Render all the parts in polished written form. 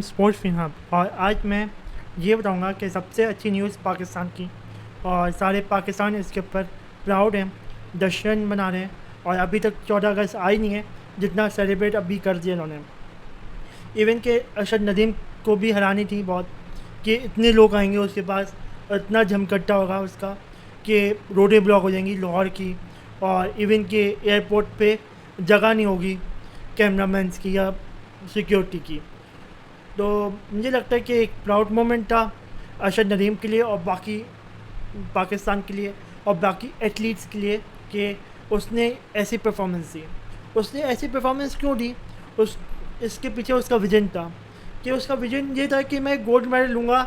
M sports फिनहब और आज मैं ये बताऊंगा कि सबसे अच्छी न्यूज़ पाकिस्तान की और सारे पाकिस्तान इसके ऊपर प्राउड हैं, जश्न मना रहे हैं और अभी तक 14 अगस्त आई नहीं है जितना सेलिब्रेट अभी कर दिया उन्होंने। इवन के अरशद नदीम को भी हैरानी थी बहुत कि इतने लोग आएंगे उसके पास और इतना जमकट्टा होगा उसका कि रोडें ब्लॉक हो जाएंगी लाहौर की, और इवन के एयरपोर्ट पे जगह नहीं होगी कैमरामैन्स की या सिक्योरिटी की। तो मुझे लगता है कि एक प्राउड मोमेंट था अरशद नदीम के लिए और बाकी पाकिस्तान के लिए और बाकी एथलीट्स के लिए कि उसने ऐसी परफॉर्मेंस दी। उसने ऐसी परफॉर्मेंस क्यों दी? उस इसके पीछे उसका विजन था कि उसका विजन ये था कि मैं गोल्ड मेडल लूँगा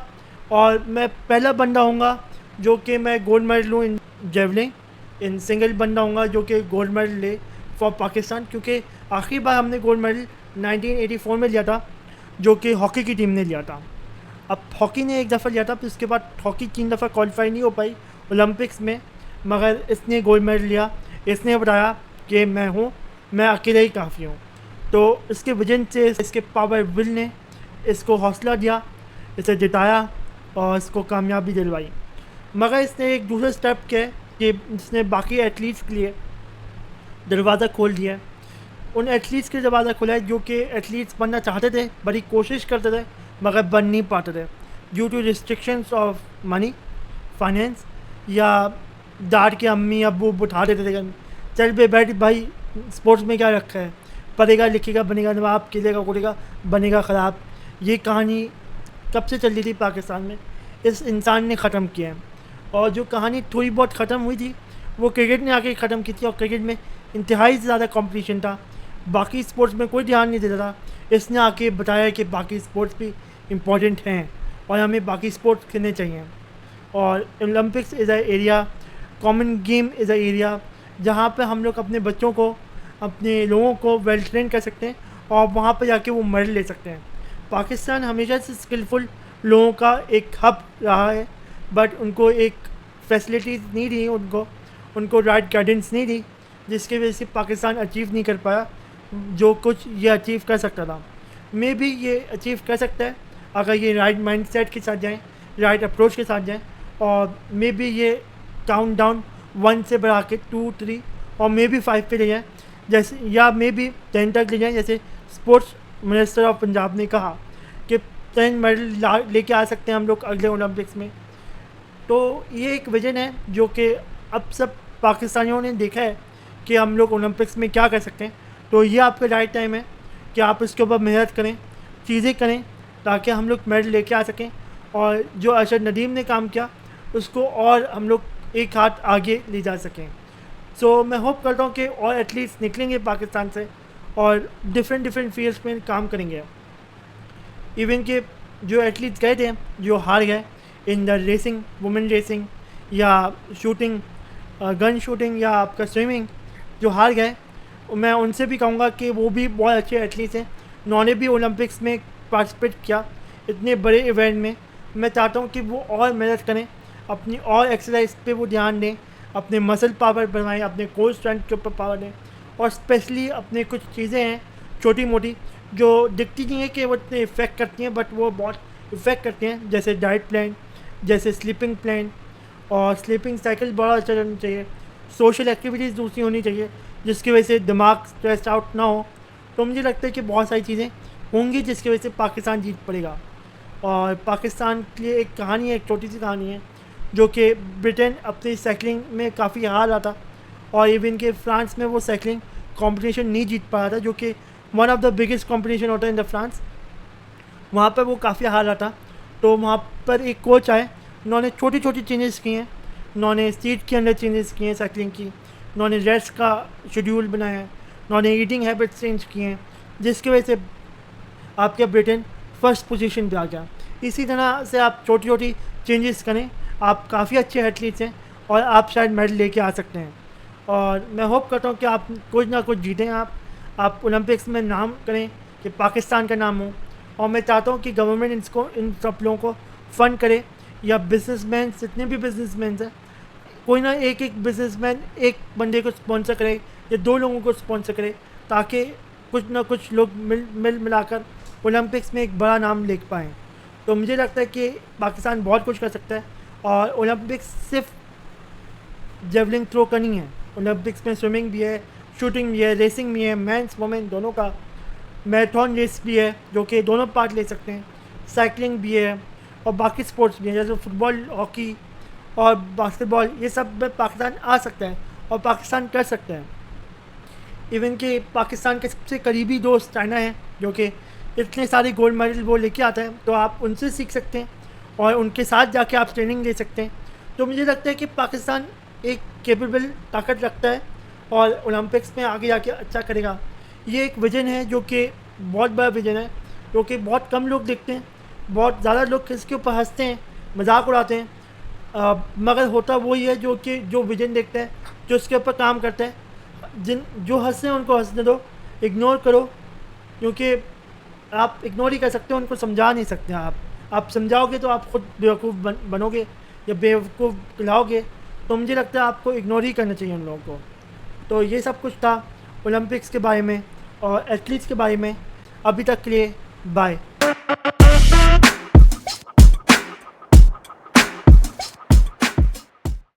और मैं पहला बंदा हूँगा जो कि मैं गोल्ड मेडल लूँ इन जेवलिंग, इन सिंगल बंदा हूँगा जो कि गोल्ड मेडल ले फॉर पाकिस्तान, क्योंकि आखिरी बार हमने गोल्ड मेडल 1984 में लिया था जो कि हॉकी की टीम ने लिया था। अब हॉकी ने एक दफ़ा लिया था, फिर उसके बाद हॉकी 3 दफ़ा क्वालिफाई नहीं हो पाई ओलंपिक्स में, मगर इसने गोल्ड मेडल लिया। इसने बताया कि मैं हूँ, मैं अकेले ही काफ़ी हूँ। तो इसके वजन से इसके पावर विल ने इसको हौसला दिया, इसे जिताया और इसको कामयाबी दिलवाई। मगर इसने एक दूसरा स्टेप किया कि इसने बाकी एथलीट्स के लिए दरवाज़ा खोल दिया। उन एथलीट्स के दरवाज़ा खुला है जो कि एथलीट्स बनना चाहते थे, बड़ी कोशिश करते थे मगर बन नहीं पाते थे due to restrictions of money, finance, या डांट के अम्मी अब्बू उठा देते थे, चल बे बैठ भाई, स्पोर्ट्स में क्या रखा है, पढ़ेगा लिखेगा बनेगा नवाब, खेलेगा कूदेगा बनेगा ख़राब। ये कहानी कब से चल रही थी पाकिस्तान में, इस इंसान ने ख़त्म किया है। और जो कहानी थोड़ी बहुत ख़त्म हुई थी वो क्रिकेट ने आके ख़त्म की थी, और क्रिकेट में इंतहाई ज़्यादा कंपटीशन था, बाकी स्पोर्ट्स में कोई ध्यान नहीं देता था। इसने आके बताया कि बाकी स्पोर्ट्स भी इम्पॉर्टेंट हैं और हमें बाकी स्पोर्ट्स खेलने चाहिए। और Olympics is a area, common game is a area जहाँ पे हम लोग अपने बच्चों को, अपने लोगों को वेल ट्रेन कर सकते हैं और वहाँ पर जाके वो मेडल ले सकते हैं। पाकिस्तान हमेशा से स्किलफुल लोगों का एक हब रहा है, बट उनको एक फैसिलिटीज़ नहीं दी, उनको राइट गाइडेंस नहीं दी, जिसकी वजह से पाकिस्तान अचीव नहीं कर पाया जो कुछ ये अचीव कर सकता था। मे भी ये अचीव कर सकता है अगर ये राइट माइंडसेट के साथ जाएं, राइट अप्रोच के साथ जाएं, और मे भी ये काउंट डाउन 1 से बढ़ा के 2, 3 और मे भी 5 पे ले जाएँ, जैसे, या मे भी 10 तक ले जाएँ, जैसे स्पोर्ट्स मिनिस्टर ऑफ पंजाब ने कहा कि 10 मेडल लेके आ सकते हैं हम लोग अगले ओलंपिक्स में। तो ये एक विजन है जो कि अब सब पाकिस्तानियों ने देखा है कि हम लोग ओलंपिक्स में क्या कर सकते हैं। तो ये आपका राइट टाइम है कि आप इसके ऊपर मेहनत करें, चीज़ें करें ताकि हम लोग मेडल लेके आ सकें, और जो अरशद नदीम ने काम किया उसको और हम लोग एक हाथ आगे ले जा सकें। सो मैं होप करता हूँ कि और एथलीट्स निकलेंगे पाकिस्तान से और डिफरेंट फील्ड्स में काम करेंगे। इवन के जो एथलीट्स गए थे जो हार गए in the racing, women racing या शूटिंग, गन शूटिंग या आपका स्विमिंग, जो हार गए, मैं उनसे भी कहूँगा कि वो भी बहुत अच्छे एथलीट्स हैं। उन्होंने भी ओलंपिक्स में पार्टिसिपेट किया इतने बड़े इवेंट में। मैं चाहता हूँ कि वो और मेहनत करें, अपनी और एक्सरसाइज पे वो ध्यान दें, अपने मसल पावर बढ़ाएं, अपने कोर स्ट्रेंथ के ऊपर पावर दें, और स्पेशली अपने कुछ चीज़ें हैं छोटी मोटी जो दिखती नहीं है कि वो इतने इफ़ेक्ट करती हैं, बट वो बहुत इफ़ेक्ट करती हैं, जैसे डाइट प्लान, जैसे स्लीपिंग प्लान, और स्लीपिंग साइकिल बड़ा अच्छा रहना चाहिए, सोशल एक्टिविटीज़ दूसरी होनी चाहिए जिसकी वजह से दिमाग स्ट्रेस आउट ना हो। तो मुझे लगता है कि बहुत सारी चीज़ें होंगी जिसकी वजह से पाकिस्तान जीत पड़ेगा। और पाकिस्तान के लिए एक कहानी है, एक छोटी सी कहानी है, जो कि ब्रिटेन अपनी साइकिलिंग में काफ़ी हार रहा था, और इवन के फ्रांस में वो साइकिलिंग कंपटीशन नहीं जीत पा रहा था, जो कि one of the biggest competition होता है इन द फ्रांस। वहाँ पर वो काफ़ी हार रहा था, तो वहाँ पर एक कोच आए, उन्होंने छोटी छोटी चेंजेस किए हैं, उन्होंने सीट के अंदर चेंजेस किए हैं साइकिलिंग की, उन्होंने रेस्ट का शेड्यूल बनाया है, उन्होंने ईटिंग हैबिट्स चेंज किए हैं, जिसकी वजह से आपके ब्रिटेन फर्स्ट पोजीशन पे आ गया। इसी तरह से आप छोटी छोटी चेंजेस करें, आप काफ़ी अच्छे एथलीट्स हैं और आप शायद मेडल लेके आ सकते हैं। और मैं होप करता हूँ कि आप कुछ ना कुछ जीतें, आप ओलंपिक्स में नाम करें कि पाकिस्तान का नाम हो। और मैं चाहता हूँ कि गवर्नमेंट इसको, इन सब लोगों को फ़ंड करे, या बिजनेसमैन, जितने भी बिजनेसमैन हैं, कोई ना एक बिजनेसमैन एक बंदे को स्पॉन्सर करे या 2 लोगों को स्पॉन्सर करे, ताकि कुछ ना कुछ लोग मिलाकर ओलंपिक्स में एक बड़ा नाम ले पाएँ। तो मुझे लगता है कि पाकिस्तान बहुत कुछ कर सकता है। और ओलंपिक्स सिर्फ जेवलिन थ्रो का नहीं है, ओलंपिक्स में स्विमिंग भी है, शूटिंग भी है, रेसिंग भी है, मेंस वुमेन दोनों का, मैराथन रेस भी है जो कि दोनों पार्ट ले सकते हैं, साइकिलिंग भी है और बाकी स्पोर्ट्स भी हैं जैसे फुटबॉल, हॉकी और बास्केटबॉल। ये सब में पाकिस्तान आ सकता है और पाकिस्तान कर सकता है। इवन कि पाकिस्तान के सबसे करीबी दोस्त चाइना है जो कि इतने सारे गोल्ड मेडल वो लेके आता है, तो आप उनसे सीख सकते हैं और उनके साथ जाके आप ट्रेनिंग ले सकते हैं। तो मुझे लगता है कि पाकिस्तान एक कैपेबल ताकत रखता है और ओलंपिक्स में आगे जाके अच्छा करेगा। ये एक विजन है जो कि बहुत बड़ा विजन है, जो कि बहुत कम लोग देखते हैं, बहुत ज़्यादा लोग इसके ऊपर हंसते हैं, मजाक उड़ाते हैं, मगर होता वही है जो कि जो विजन देखते हैं, जो इसके ऊपर काम करते हैं। जो हंसते हैं उनको हंसने दो, इग्नोर करो, क्योंकि आप इग्नोर ही कर सकते हो, उनको समझा नहीं सकते। आप समझाओगे तो आप खुद बेवकूफ़ बनोगे या बेवकूफ़ खिलाओगे। तो मुझे लगता है आपको इग्नोर ही करना चाहिए उन लोगों को। तो ये सब कुछ था ओलंपिक्स के बारे में और एथलीट्स के बारे में। अभी तक के लिए बाय।